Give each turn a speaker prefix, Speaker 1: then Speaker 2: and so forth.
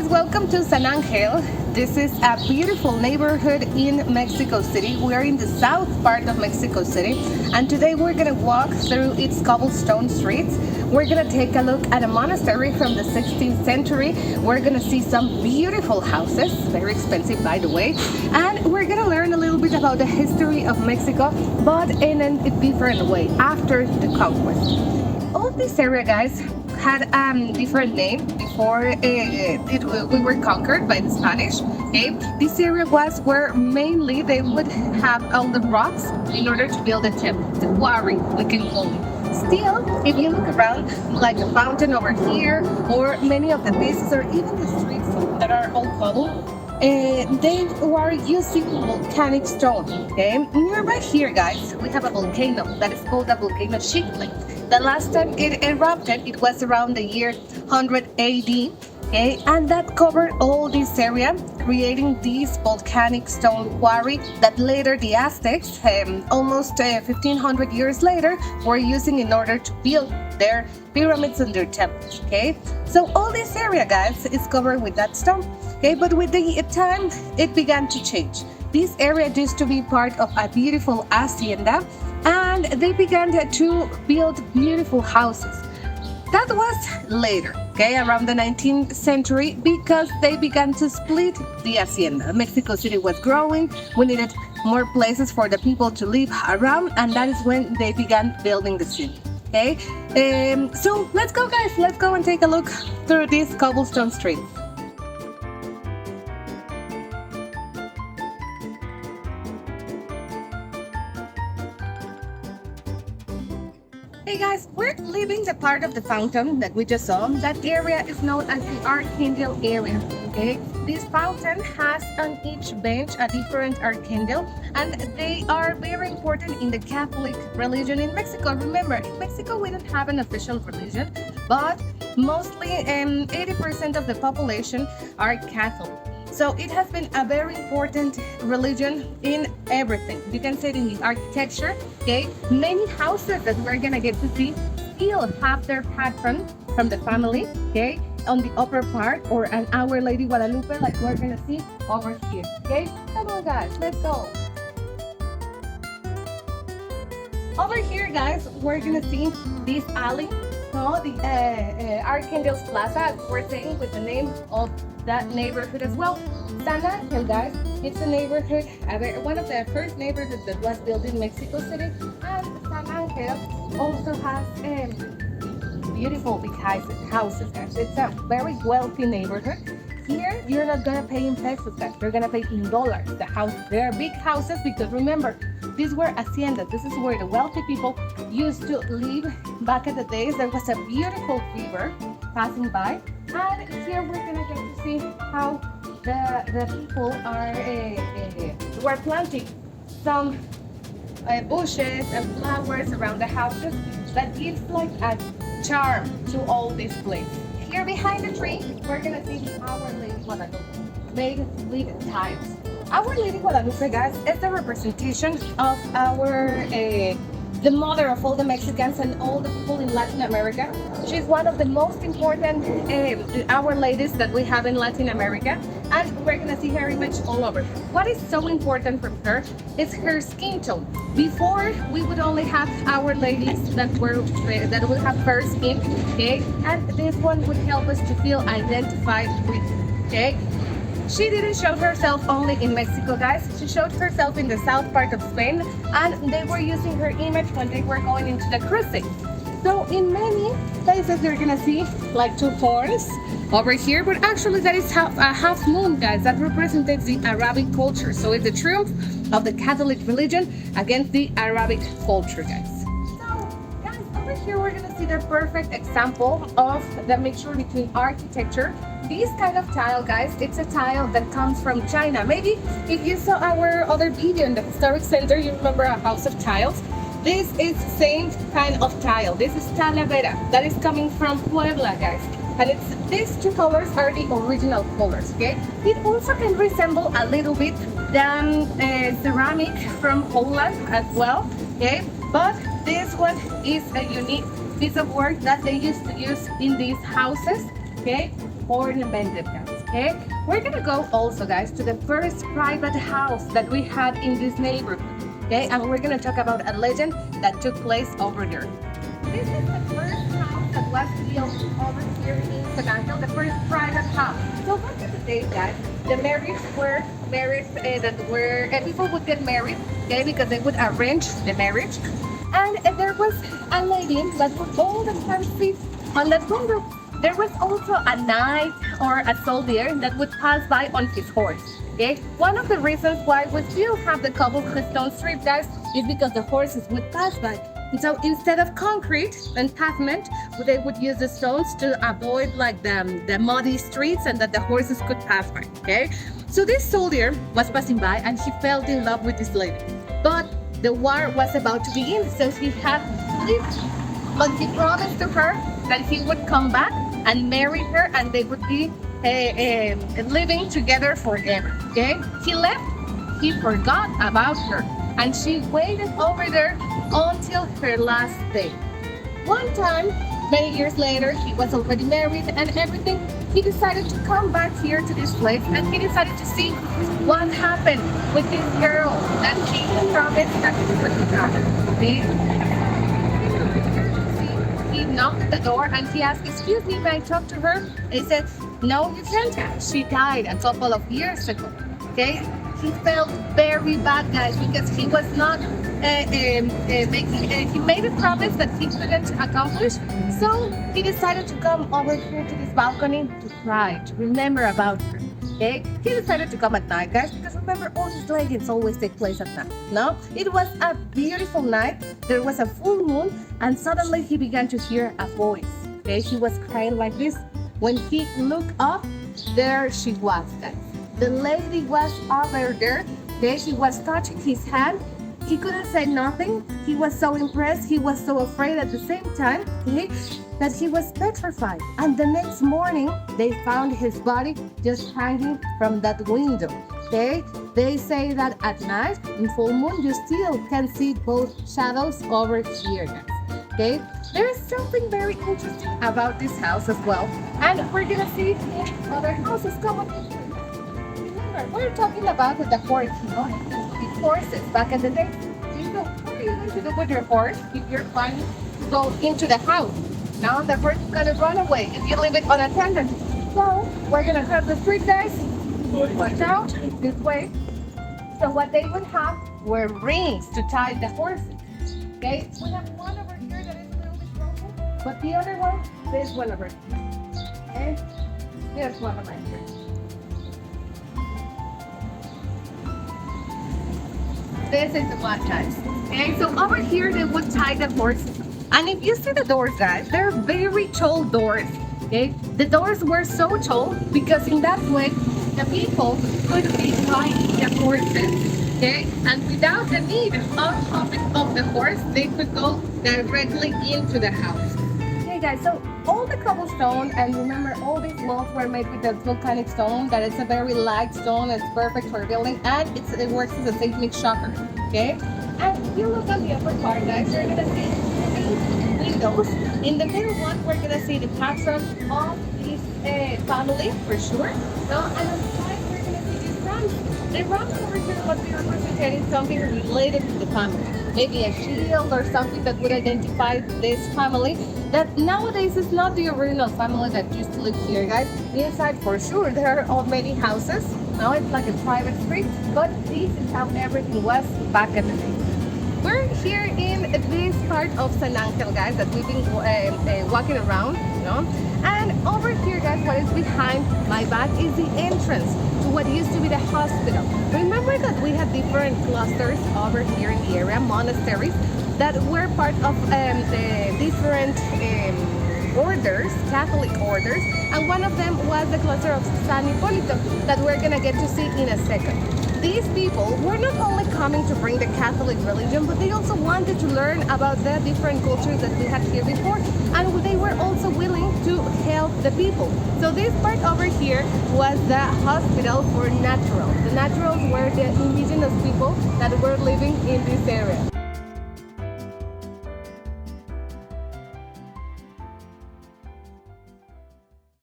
Speaker 1: guys, welcome to San Ángel. This is a beautiful neighborhood in Mexico City. We are in the south part of Mexico City, and today we're gonna walk through its cobblestone streets. We're gonna take a look at a monastery from the 16th century. We're gonna see some beautiful houses, very expensive by the way, and we're gonna learn a little bit about the history of Mexico, but in a different way, after the conquest. All this area, guys, had a different name before we were conquered by the Spanish. Okay, this area was where mainly they would have all the rocks in order to build a temple, the quarry, we can call it. Still, if you look around, like the fountain over here, or many of the pieces, or even the streets that are all cobble, they were using volcanic stone. Okay, nearby here, guys, we have a volcano that is called a volcano Chiclet. The last time it erupted, it was around the year 100 AD, okay, and that covered all this area, creating this volcanic stone quarry that later the Aztecs, almost 1500 years later, were using in order to build their pyramids and their temples. Okay, so all this area, guys, is covered with that stone. Okay, but with the time, it began to change. This area used to be part of a beautiful hacienda, and they began to build beautiful houses. That was later, okay, around the 19th century, because they began to split the hacienda. Mexico City was growing, we needed more places for the people to live around, and that is when they began building the city. Okay, so let's go, guys, let's go and take a look through these cobblestone streets. Hey guys, we're leaving the part of the fountain that we just saw. That area is known as the archangel area. Okay, this fountain has on each bench a different archangel, and they are very important in the Catholic religion in Mexico. Remember, in Mexico we don't have an official religion, but mostly 80% of the population are Catholic. So it has been a very important religion in everything. You can see it in the architecture, okay? Many houses that we're gonna get to see still have their patron from the family, okay? On the upper part, or an Our Lady Guadalupe, like we're gonna see over here, okay? Come on, guys, let's go. Over here, guys, we're gonna see this alley, no, the Archangel's Plaza, as we're saying, with the name of that neighborhood as well. San Ángel, guys, it's a neighborhood, one of the first neighborhoods that was built in Mexico City, and San Ángel also has beautiful big houses, guys. It's a very wealthy neighborhood. Here, you're not gonna pay in pesos, guys. You're gonna pay in dollars. The house, there are big houses because remember, these were haciendas. This is where the wealthy people used to live back in the days. There was a beautiful river passing by, and here we're gonna get to see how the people were planting some bushes and flowers around the houses that gives like a charm to all this place. Here behind the tree, we're gonna see Our Lady Guadalupe, made with tiles. Our Lady Guadalupe, guys, is the representation of the mother of all the Mexicans and all the people in Latin America. She's one of the most important Our Ladies that we have in Latin America, and we're gonna see her image all over. What is so important from her is her skin tone. Before, we would only have Our Ladies that would have fair skin, okay, and this one would help us to feel identified with, okay. She didn't show herself only in Mexico, guys. She showed herself in the south part of Spain, and they were using her image when they were going into the crusade. So in many places, you're gonna see like two horns over here, but actually that is a half moon, guys. That represents the Arabic culture. So it's the triumph of the Catholic religion against the Arabic culture, guys. Over here, we're gonna see the perfect example of the mixture between architecture. This kind of tile, guys, it's a tile that comes from China. Maybe if you saw our other video in the historic center, you remember a house of tiles. This is the same kind of tile. This is Talavera. That is coming from Puebla, guys. And these two colors are the original colors, okay? It also can resemble a little bit the ceramic from Holland as well, okay? But this one is a unique piece of work that they used to use in these houses, okay? ornamented, guys. Okay, we're gonna go also, guys, to the first private house that we had in this neighborhood. Okay, and we're gonna talk about a legend that took place over there. This is the first house that was built over here in San Ángel, the first private house. So back in the day, guys, the marriages were marriages that were people would get married, okay, because they would arrange the marriage, and there was a lady that would all the time sit on that window. There was also a knight or a soldier that would pass by on his horse. Okay, one of the reasons why we still have the cobblestone street, guys, is because the horses would pass by. And so instead of concrete and pavement, they would use the stones to avoid like the muddy streets and that the horses could pass by. Okay, so this soldier was passing by and he fell in love with this lady, but the war was about to begin, so he had to leave. But he promised to her that he would come back and marry her, and they would be living together forever. Okay, he left. He forgot about her, and she waited over there until her last day. One time, many years later, he was already married and everything. He decided to come back here to this place, and he decided to see what happened with this girl that he promised that he would have. He knocked at the door and he asked, "Excuse me, may I talk to her?" He said, "No, you can't. She died a couple of years ago." Okay, he felt very bad, guys, because he was not he made a promise that he couldn't accomplish. So he decided to come over here to this balcony to cry, to remember about her. Okay, he decided to come at night, guys, because remember, all these legends always take place at night. No, it was a beautiful night. There was a full moon, and suddenly he began to hear a voice. Okay, she was crying like this. When he looked up, there she was, guys. The lady was over there. Okay, she was touching his hand. He couldn't say nothing. He was so impressed. He was so afraid at the same time, okay, that he was petrified. And the next morning, they found his body just hanging from that window. Okay, they say that at night, in full moon, you still can see both shadows over here, guys. Okay, there is something very interesting about this house as well, and we're gonna see other houses. Come on. Remember, we're talking about the horse, you know, the horses back in the day. What are you going to do with your horse if you're planning to go into the house? Now the horse is gonna run away if you leave it unattended. So we're gonna have the street guys watch out this way. So what they would have were rings to tie the horses. Okay, we have one over here that is a little bit broken, but the other one, this one over here. Okay, there's one of my here. This is the one, guys. Okay, so over here they would tie the horses. And if you see the doors, guys, they're very tall doors. Okay, the doors were so tall because in that way the people could be tying the horses. Okay, and without the need of hopping off the horse, they could go directly into the house. Okay, guys, so all the cobblestone, and remember, all these walls were made with the volcanic stone. That is a very light stone. It's perfect for building, and it works as a seismic shocker. Okay, and if you look on the upper part, guys, you're gonna see windows. In the middle one, we're gonna see the patron of this family for sure. So, and on the side, we're gonna see this ramp. The ramp over here must be representing something related to the family. Maybe a shield or something that would identify this family. That nowadays is not the original family that used to live here, guys. Inside, for sure, there are many houses. Now it's like a private street, but this is how everything was back in the day. We're here in this part of San Ángel, guys, that we've been walking around, you know. And over here, guys, what is behind my back is the entrance to what used to be the hospital. Remember that we had different clusters over here in the area, monasteries, that were part of the different orders, Catholic orders, and one of them was the cluster of San Hipólito that we're gonna get to see in a second. These people were not only coming to bring the Catholic religion, but they also wanted to learn about the different cultures that we had here before, and they were also willing to help the people. So this part over here was the hospital for naturals. The naturals were the indigenous people that were living in this area.